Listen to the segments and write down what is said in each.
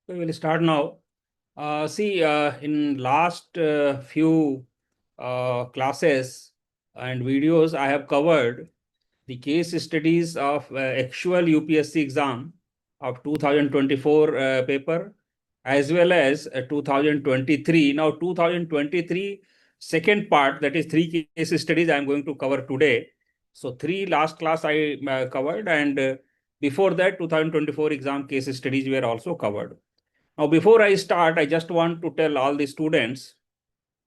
We will start now. In last few classes and videos, I have covered the case studies of actual UPSC exam of 2024 paper as well as 2023. Now, 2023 second part, that is three case studies I am going to cover today. So, three last class I covered, and before that, 2024 exam case studies were also covered. Now, before I start, I just want to tell all the students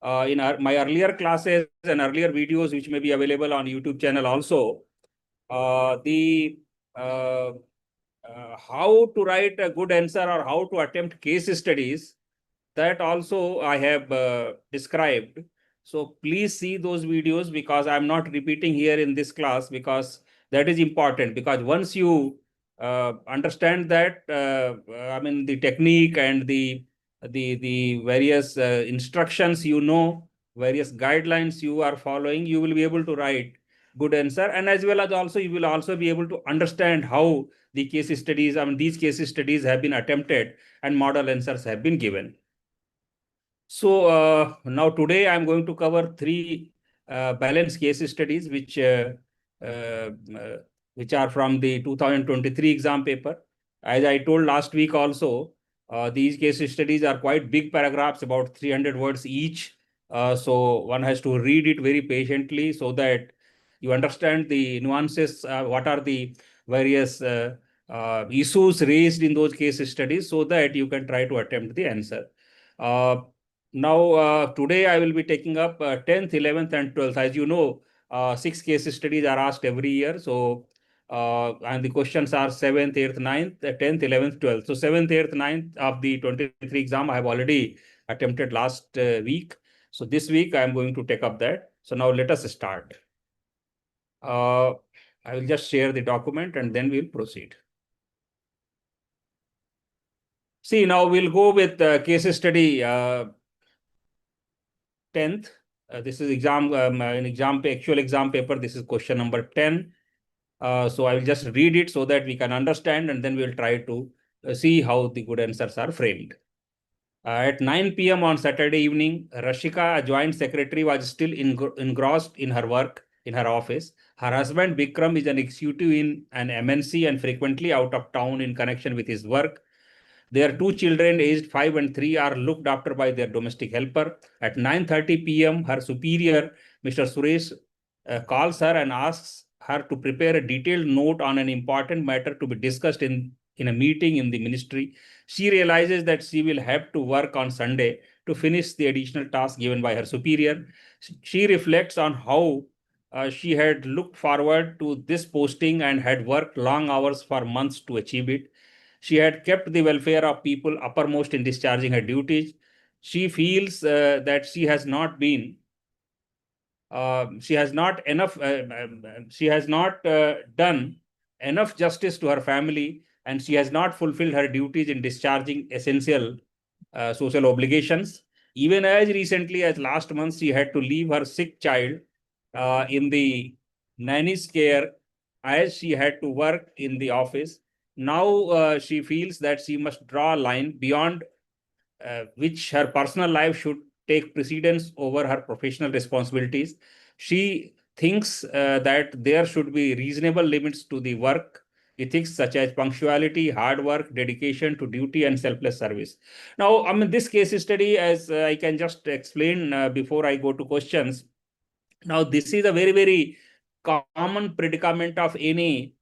in my earlier classes and earlier videos, which may be available on YouTube channel also, the how to write a good answer or how to attempt case studies, that also I have described. So please see those videos, because I'm not repeating here in this class, because that is important. Because once you understand that, the technique and the various instructions, various guidelines you are following, you will be able to write good answer, and as well as also you will also be able to understand how the case studies, these case studies have been attempted and model answers have been given. So now today I'm going to cover three balanced case studies, uh, which are from the 2023 exam paper. As I told last week also, these case studies are quite big paragraphs, about 300 words each. So one has to read it very patiently so that you understand the nuances, what are the various issues raised in those case studies, so that you can try to attempt the answer. Today I will be taking up 10th, 11th, and 12th. As you know, 6 case studies are asked every year. So, and the questions are 7th, 8th, 9th, 10th, 11th, 12th. So, 7th, 8th, 9th of the 23 exam I have already attempted last week. So, this week I am going to take up that. So, now let us start. I will just share the document and then we'll proceed. See, now we'll go with case study 10th. This is actual exam paper. This is question number 10. So I will just read it so that we can understand, and then we'll try to see how the good answers are framed. At 9 p.m. on Saturday evening, Rashika, a joint secretary, was still engrossed in her work in her office. Her husband, Vikram, is an executive in an MNC and frequently out of town in connection with his work. Their two children, aged 5 and 3, are looked after by their domestic helper. At 9:30 p.m., her superior, Mr. Suresh, calls her and asks her to prepare a detailed note on an important matter to be discussed in a meeting in the ministry. She realizes that she will have to work on Sunday to finish the additional task given by her superior. She reflects on how she had looked forward to this posting and had worked long hours for months to achieve it. She had kept the welfare of people uppermost in discharging her duties. She feels that she has not done enough justice to her family, and she has not fulfilled her duties in discharging essential social obligations. Even as recently as last month, she had to leave her sick child in the nanny's care, as she had to work in the office. Now she feels that she must draw a line beyond which her personal life should take precedence over her professional responsibilities. She thinks that there should be reasonable limits to the work ethics, such as punctuality, hard work, dedication to duty, and selfless service. Now, this case study, as I can just explain before I go to questions. Now, this is a very, very common predicament of any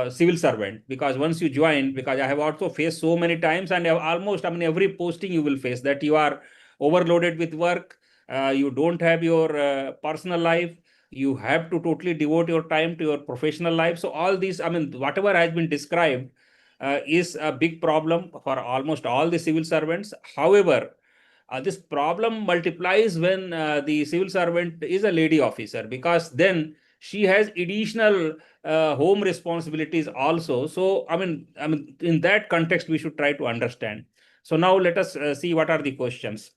civil servant, because once you join, because I have also faced so many times, and almost every posting you will face, that you are overloaded with work, you don't have your personal life, you have to totally devote your time to your professional life. So all these, whatever has been described is a big problem for almost all the civil servants. However, this problem multiplies when the civil servant is a lady officer, because then she has additional home responsibilities also. So in that context we should try to understand. So now let us see what are the questions.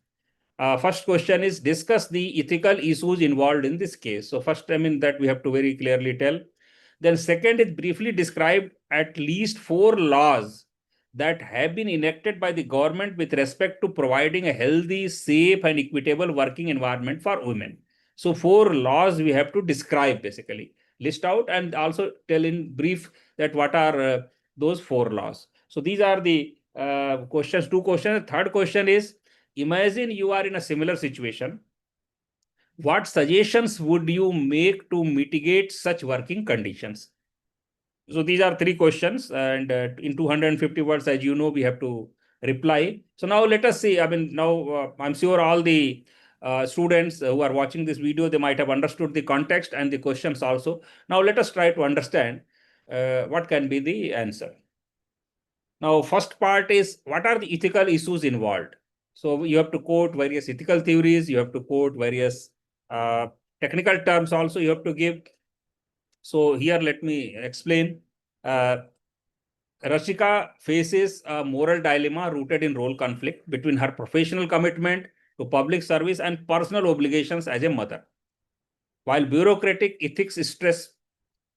First question is, discuss the ethical issues involved in this case. So first, that we have to very clearly tell. Then second is, briefly describe at least 4 laws that have been enacted by the government with respect to providing a healthy, safe, and equitable working environment for women. So 4 laws we have to describe, basically list out and also tell in brief that what are those 4 laws. So these are the questions, 2 questions. Third question is, imagine you are in a similar situation. What suggestions would you make to mitigate such working conditions? So these are 3 questions, and in 250 words, as you know, we have to reply. So now let us see. I mean, now I'm sure all the students who are watching this video, they might have understood the context and the questions also. Now let us try to understand what can be the answer. Now, first part is, what are the ethical issues involved? So you have to quote various ethical theories. You have to quote various technical terms also you have to give. So here, let me explain. Rashika faces a moral dilemma rooted in role conflict between her professional commitment to public service and personal obligations as a mother. While bureaucratic ethics stress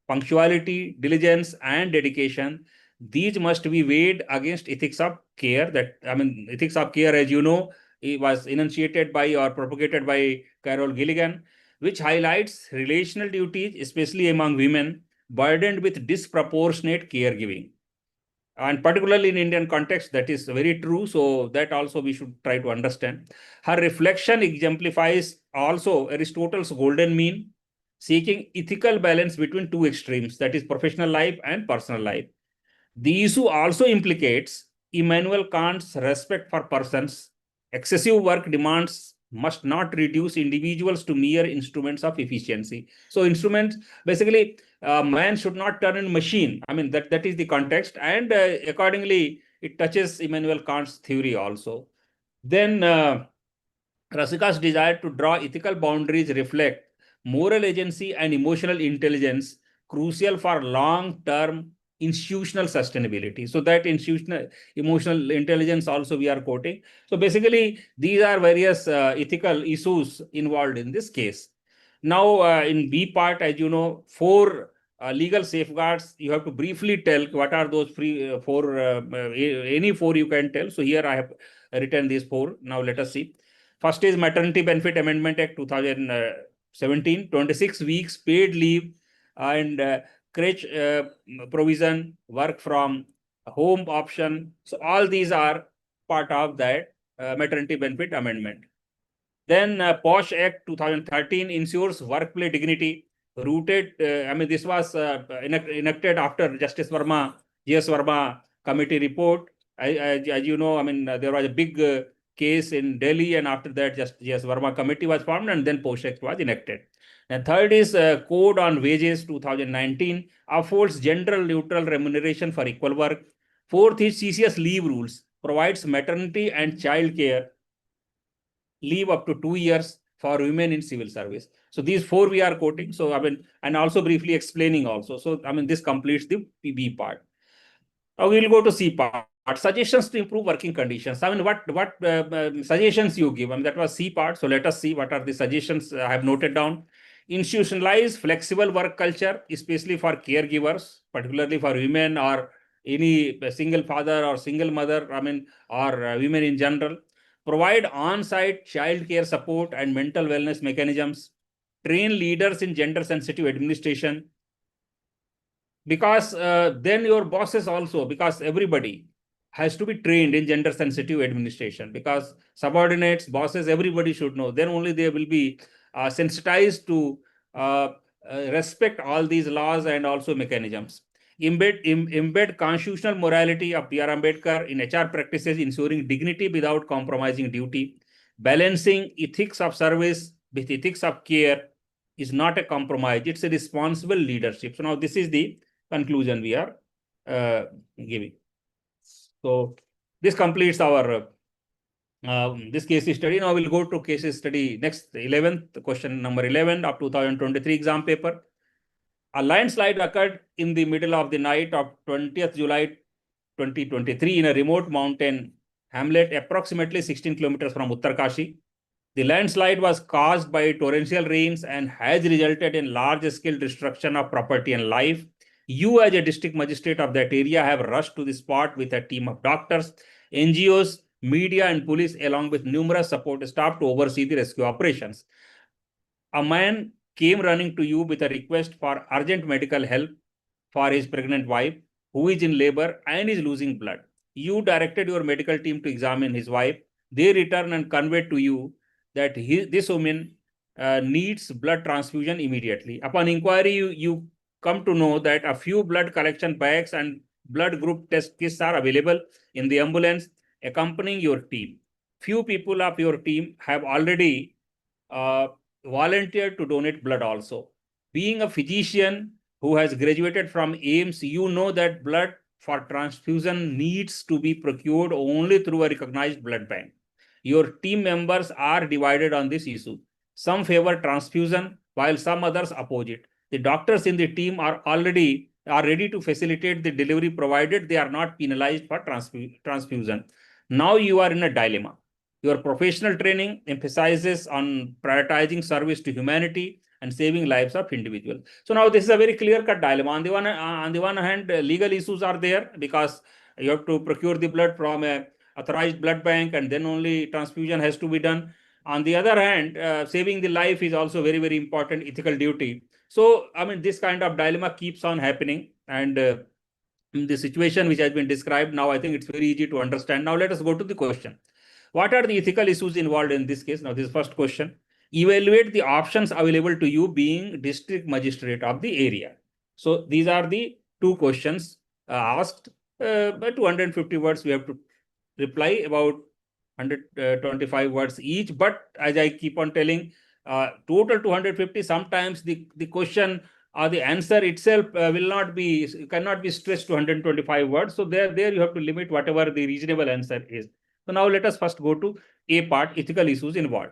punctuality, diligence, and dedication, these must be weighed against ethics of care. Ethics of care, as you know, it was enunciated by or propagated by Carol Gilligan, which highlights relational duties, especially among women, burdened with disproportionate caregiving. And particularly in Indian context, that is very true. So that also we should try to understand. Her reflection exemplifies also Aristotle's golden mean, seeking ethical balance between two extremes, that is professional life and personal life. The issue also implicates Immanuel Kant's respect for persons. Excessive work demands must not reduce individuals to mere instruments of efficiency. So instruments, basically, man should not turn in machine. I mean, that is the context. And accordingly, it touches Immanuel Kant's theory also. Then Rasika's desire to draw ethical boundaries reflect moral agency and emotional intelligence, crucial for long-term institutional sustainability. So that institutional emotional intelligence also we are quoting. So basically, these are various ethical issues involved in this case. Now, in B part, as you know, 4 legal safeguards. You have to briefly tell what are those four. Any 4 you can tell. So here I have written these 4. Now let us see. First is Maternity Benefit Amendment Act 2017, 26 weeks paid leave and crèche provision, work from home option. So all these are part of that Maternity Benefit Amendment. Then POSH Act 2013 ensures workplace dignity rooted. This was enacted after Justice Verma, G.S. Verma committee report. As you know, there was a big case in Delhi, and after that, G.S. Verma committee was formed, and then POSH Act was enacted. And third is Code on Wages 2019 affords gender neutral remuneration for equal work. Fourth is CCS leave rules, provides maternity and child care leave up to 2 years for women in civil service. So these 4 we are quoting. So and also briefly explaining also. So this completes the B part. Now we will go to C part. Suggestions to improve working conditions. What suggestions you give? That was C part. So let us see what are the suggestions I have noted down. Institutionalize flexible work culture, especially for caregivers, particularly for women or any single father or single mother, or women in general. Provide on-site child care support and mental wellness mechanisms. Train leaders in gender-sensitive administration. Because then your bosses also, because everybody has to be trained in gender-sensitive administration, because subordinates, bosses, everybody should know. Then only they will be sensitized to respect all these laws and also mechanisms. Embed constitutional morality of B.R. Ambedkar in HR practices, ensuring dignity without compromising duty. Balancing ethics of service with ethics of care is not a compromise. It's a responsible leadership. So now this is the conclusion we are giving. So this completes our this case study. Now we'll go to case study next, 11th question, number 11 of 2023 exam paper. A landslide occurred in the middle of the night of 20th July 2023 in a remote mountain hamlet approximately 16 kilometers from Uttarkashi. The landslide was caused by torrential rains and has resulted in large-scale destruction of property and life. You, as a district magistrate of that area, have rushed to the spot with a team of doctors, NGOs, media, and police, along with numerous support staff to oversee the rescue operations. A man came running to you with a request for urgent medical help for his pregnant wife, who is in labor and is losing blood. You directed your medical team to examine his wife. They returned and conveyed to you that this woman needs blood transfusion immediately. Upon inquiry, you come to know that a few blood collection bags and blood group test kits are available in the ambulance accompanying your team. Few people of your team have already uh, volunteered to donate blood also. Being a physician who has graduated from AIMS, you know that blood for transfusion needs to be procured only through a recognized blood bank. Your team members are divided on this issue. Some favor transfusion, while some others oppose it. The doctors in the team are ready to facilitate the delivery, provided they are not penalized for transfusion. Now you are in a dilemma. Your professional training emphasizes on prioritizing service to humanity and saving lives of individuals. So now this is a very clear-cut dilemma. On the one hand, legal issues are there because you have to procure the blood from a authorized blood bank, and then only transfusion has to be done. On the other hand, saving the life is also very, very important ethical duty. So, I mean, this kind of dilemma keeps on happening, and in the situation which has been described now, I think it's very easy to understand. Now, let us go to the question. What are the ethical issues involved in this case? Now, this is first question. Evaluate the options available to you being district magistrate of the area. So, these are the two questions asked. By 250 words, we have to reply about 125 words each. But as I keep on telling, total 250, sometimes the question or the answer itself cannot be stretched to 125 words. So there you have to limit whatever the reasonable answer is. So now let us first go to A part, ethical issues involved.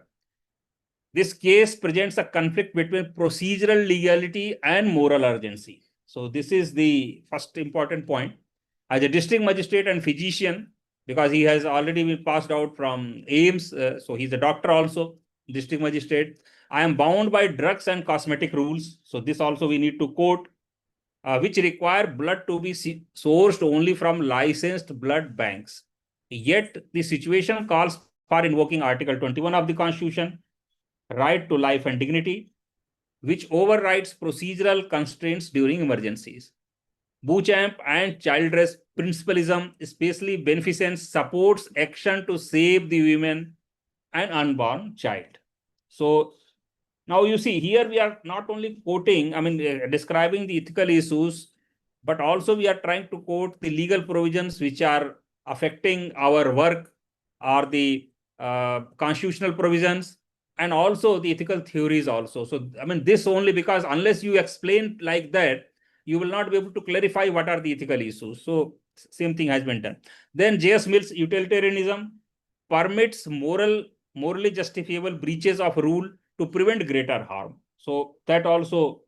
This case presents a conflict between procedural legality and moral urgency. So this is the first important point. As a district magistrate and physician, because he has already been passed out from AIMS, so he's a doctor also, district magistrate. I am bound by drugs and cosmetic rules. So this also we need to quote, which require blood to be sourced only from licensed blood banks. Yet the situation calls for invoking Article 21 of the Constitution, right to life and dignity, which overrides procedural constraints during emergencies. Beauchamp and childless principalism, especially beneficence, supports action to save the women and unborn child. So now you see here we are not only quoting, describing the ethical issues, but also we are trying to quote the legal provisions which are affecting our work, or the constitutional provisions, and also the ethical theories also. So, this only because unless you explain like that, you will not be able to clarify what are the ethical issues. So, same thing has been done. Then J.S. Mill's utilitarianism permits morally justifiable breaches of rule to prevent greater harm. So, that also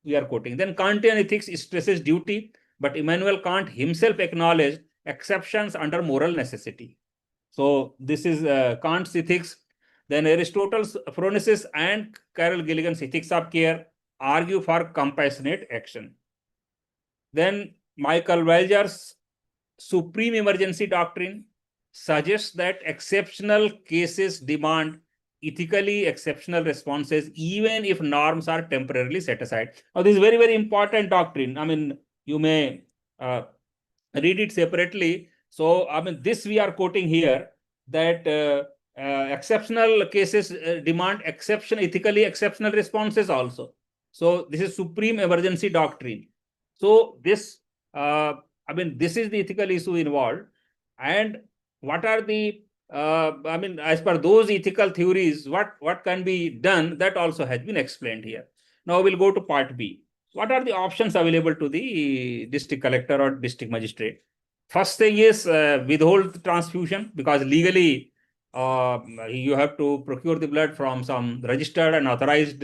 we are quoting. Then Kantian ethics stresses duty, but Immanuel Kant himself acknowledged exceptions under moral necessity. So this is Kant's ethics. Then Aristotle's phronesis and Carol Gilligan's ethics of care argue for compassionate action. Then Michael Walger's supreme emergency doctrine suggests that exceptional cases demand ethically exceptional responses, even if norms are temporarily set aside. Now, this is very, very important doctrine. You may read it separately. So, this we are quoting here, that exceptional cases demand ethically exceptional responses also. So, this is supreme emergency doctrine. So, this is the ethical issue involved. And what are the as per those ethical theories, what can be done, that also has been explained here. Now we'll go to part B. What are the options available to the district collector or district magistrate? First thing is withhold transfusion, because legally you have to procure the blood from some registered and authorized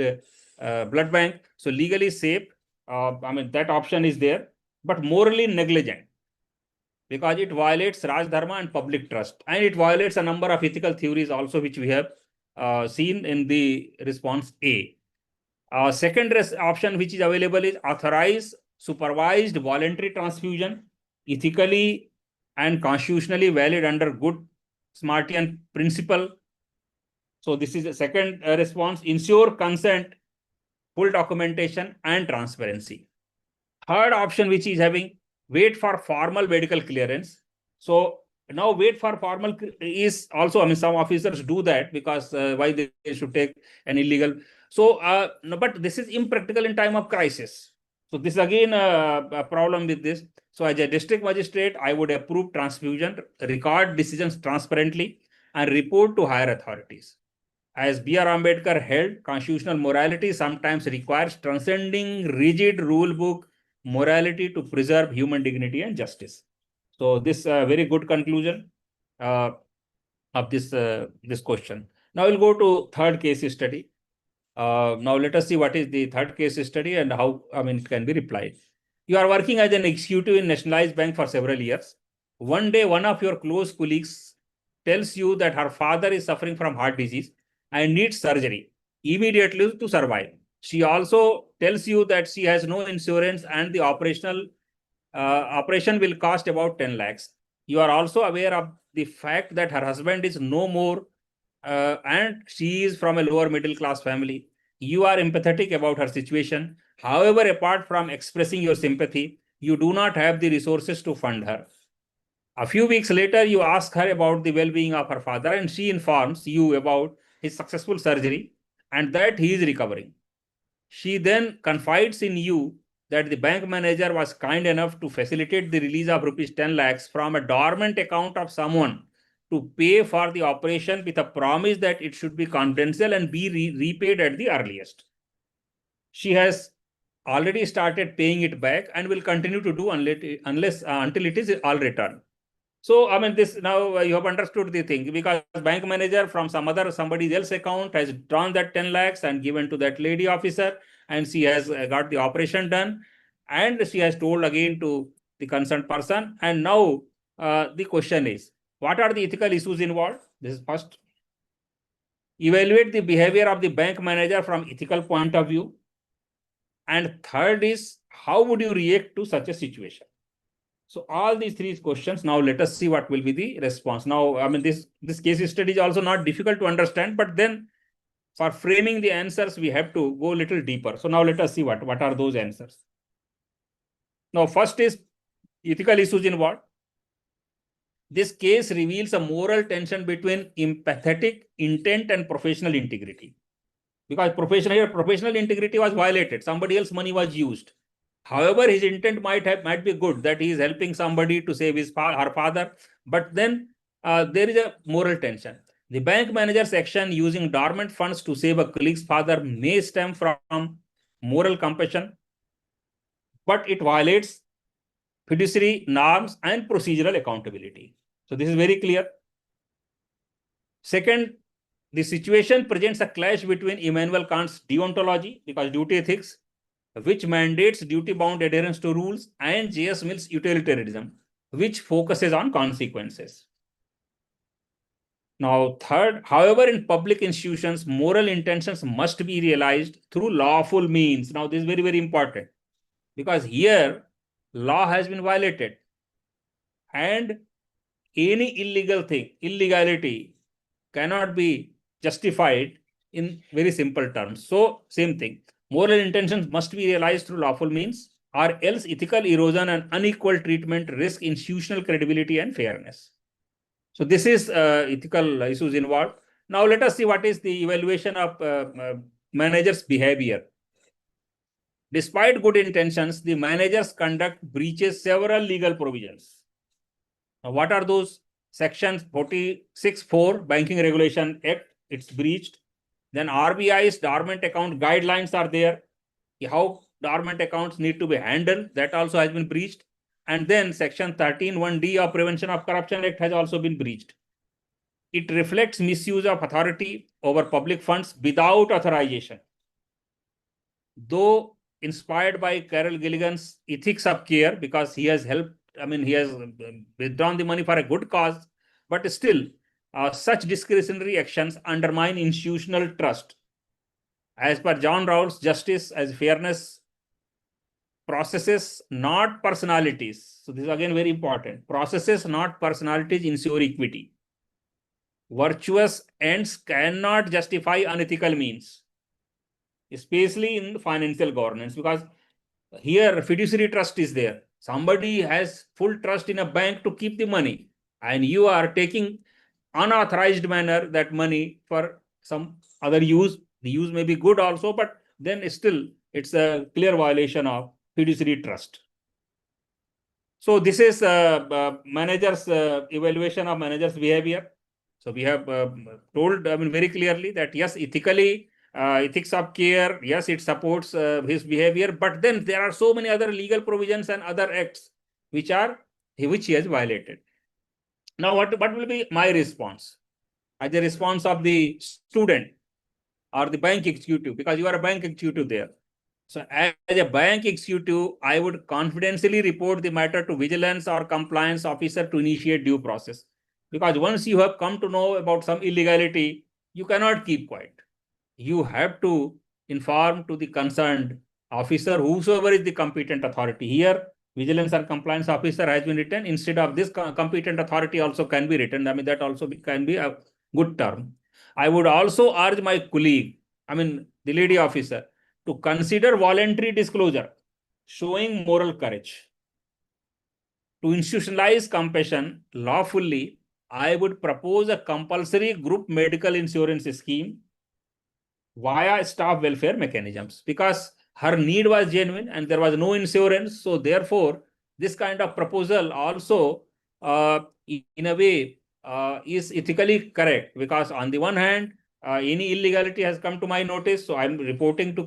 blood bank. So legally safe, that option is there, but morally negligent, because it violates Raj Dharma and public trust, and it violates a number of ethical theories also, which we have seen in the response A. Second option which is available is authorize supervised voluntary transfusion, ethically and constitutionally valid under good Smartian principle. So this is the second response. Ensure consent, full documentation and transparency. Third option, which is having wait for formal medical clearance. So now wait for formal is also, I mean, some officers do that because why they should take an illegal. So, no, but this is impractical in time of crisis. So this is again a problem with this. So as a district magistrate, I would approve transfusion, record decisions transparently, and report to higher authorities. As B.R. Ambedkar held, constitutional morality sometimes requires transcending rigid rule book morality to preserve human dignity and justice. So this very good conclusion of this question. Now we'll go to third case study. Now let us see what is the third case study and how, I mean, it can be replied. You are working as an executive in nationalized bank for several years. One day, one of your close colleagues tells you that her father is suffering from heart disease and needs surgery immediately to survive. She also tells you that she has no insurance and the operation will cost about 10 lakhs. You are also aware of the fact that her husband is no more and she is from a lower middle class family. You are empathetic about her situation. However, apart from expressing your sympathy, you do not have the resources to fund her. A few weeks later, you ask her about the well-being of her father, and she informs you about his successful surgery and that he is recovering. She then confides in you that the bank manager was kind enough to facilitate the release of rupees 10 lakhs from a dormant account of someone to pay for the operation with a promise that it should be confidential and be repaid at the earliest. She has already started paying it back and will continue to do until it is all returned. So, I mean, this now you have understood the thing, because bank manager from somebody else account has drawn that 10 lakhs and given to that lady officer, and she has got the operation done, and she has told again to the concerned person. And now the question is, what are the ethical issues involved? This is first. Evaluate the behavior of the bank manager from ethical point of view. And third is, how would you react to such a situation? So all these three questions, now let us see what will be the response. Now, I mean, this case study is also not difficult to understand, but then for framing the answers, we have to go a little deeper. So now let us see what are those answers. Now, first is ethical issues involved. This case reveals a moral tension between empathetic intent and professional integrity. Because professional integrity was violated. Somebody else's money was used. However, his intent might be good, that he is helping somebody to save her father, but then there is a moral tension. The bank manager's action using dormant funds to save a colleague's father may stem from moral compassion, but it violates fiduciary norms and procedural accountability. So this is very clear. Second, the situation presents a clash between Immanuel Kant's deontology, because duty ethics, which mandates duty-bound adherence to rules, and J.S. Mill's utilitarianism, which focuses on consequences. Now, third, however, in public institutions, moral intentions must be realized through lawful means. Now, this is very, very important, because here law has been violated, and any illegality cannot be justified in very simple terms. So, same thing. Moral intentions must be realized through lawful means, or else ethical erosion and unequal treatment risk institutional credibility and fairness. So this is ethical issues involved. Now let us see what is the evaluation of managers' behavior. Despite good intentions, the manager's conduct breaches several legal provisions. Now, what are those? Section 46(4) Banking Regulation Act, it's breached. Then RBI's dormant account guidelines are there. How dormant accounts need to be handled, that also has been breached. And then Section 13(1)(d) of Prevention of Corruption Act has also been breached. It reflects misuse of authority over public funds without authorization. Though inspired by Carol Gilligan's ethics of care, because he has helped, I mean, he has withdrawn the money for a good cause, but still, such discretionary actions undermine institutional trust. As per John Rawls, justice as fairness processes, not personalities. So this is again very important. Processes, not personalities, ensure equity. Virtuous ends cannot justify unethical means, especially in financial governance, because here fiduciary trust is there. Somebody has full trust in a bank to keep the money, and you are taking unauthorized manner that money for some other use. The use may be good also, but then still it's a clear violation of fiduciary trust. So this is managers evaluation of managers behavior. So we have told, very clearly that yes, ethically, ethics of care, yes, it supports his behavior, but then there are so many other legal provisions and other acts which he has violated. Now, what will be my response? As a response of the student or the bank executive, because you are a bank executive there. So as a bank executive, I would confidentially report the matter to vigilance or compliance officer to initiate due process. Because once you have come to know about some illegality, you cannot keep quiet. You have to inform to the concerned officer, whosoever is the competent authority. Here, vigilance and compliance officer has been written. Instead of this, competent authority also can be written. That also can be a good term. I would also urge my colleague, the lady officer, to consider voluntary disclosure, showing moral courage. To institutionalize compassion lawfully, I would propose a compulsory group medical insurance scheme via staff welfare mechanisms, because her need was genuine and there was no insurance. So therefore, this kind of proposal also, in a way, is ethically correct, because on the one hand, any illegality has come to my notice, so I'm reporting to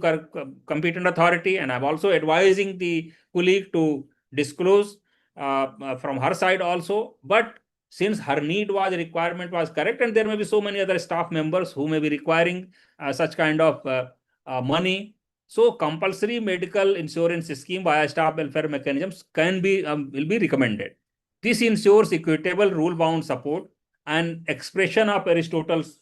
competent authority, and I'm also advising the colleague to disclose from her side also. But since her requirement was correct, and there may be so many other staff members who may be requiring such kind of money, so compulsory medical insurance scheme via staff welfare mechanisms will be recommended. This ensures equitable rule-bound support and expression of Aristotle's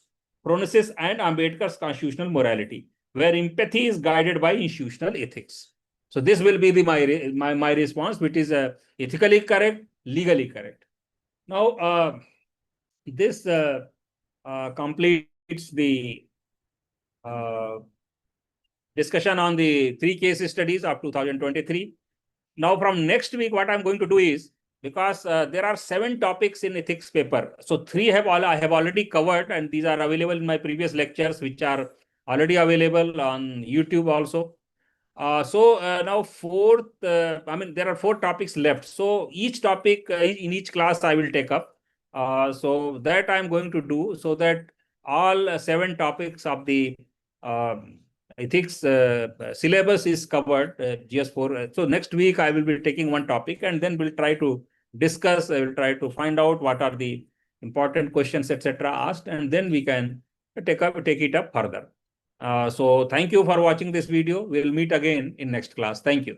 pronosis and Ambedkar's constitutional morality, where empathy is guided by institutional ethics. So this will be my response, which is ethically correct, legally correct. Now, this completes the discussion on the 3 case studies of 2023. Now, from next week, what I'm going to do is, because there are 7 topics in ethics paper, so 3 I have already covered, and these are available in my previous lectures, which are already available on YouTube also. Now 4th, there are 4 topics left. So each topic in each class I will take up. So that I'm going to do, so that all 7 topics of the ethics syllabus is covered, GS4. So next week I will be taking one topic, and then we'll try to discuss, I will try to find out what are the important questions, etc. asked, and then we can take it up further. So thank you for watching this video. We'll meet again in next class. Thank you.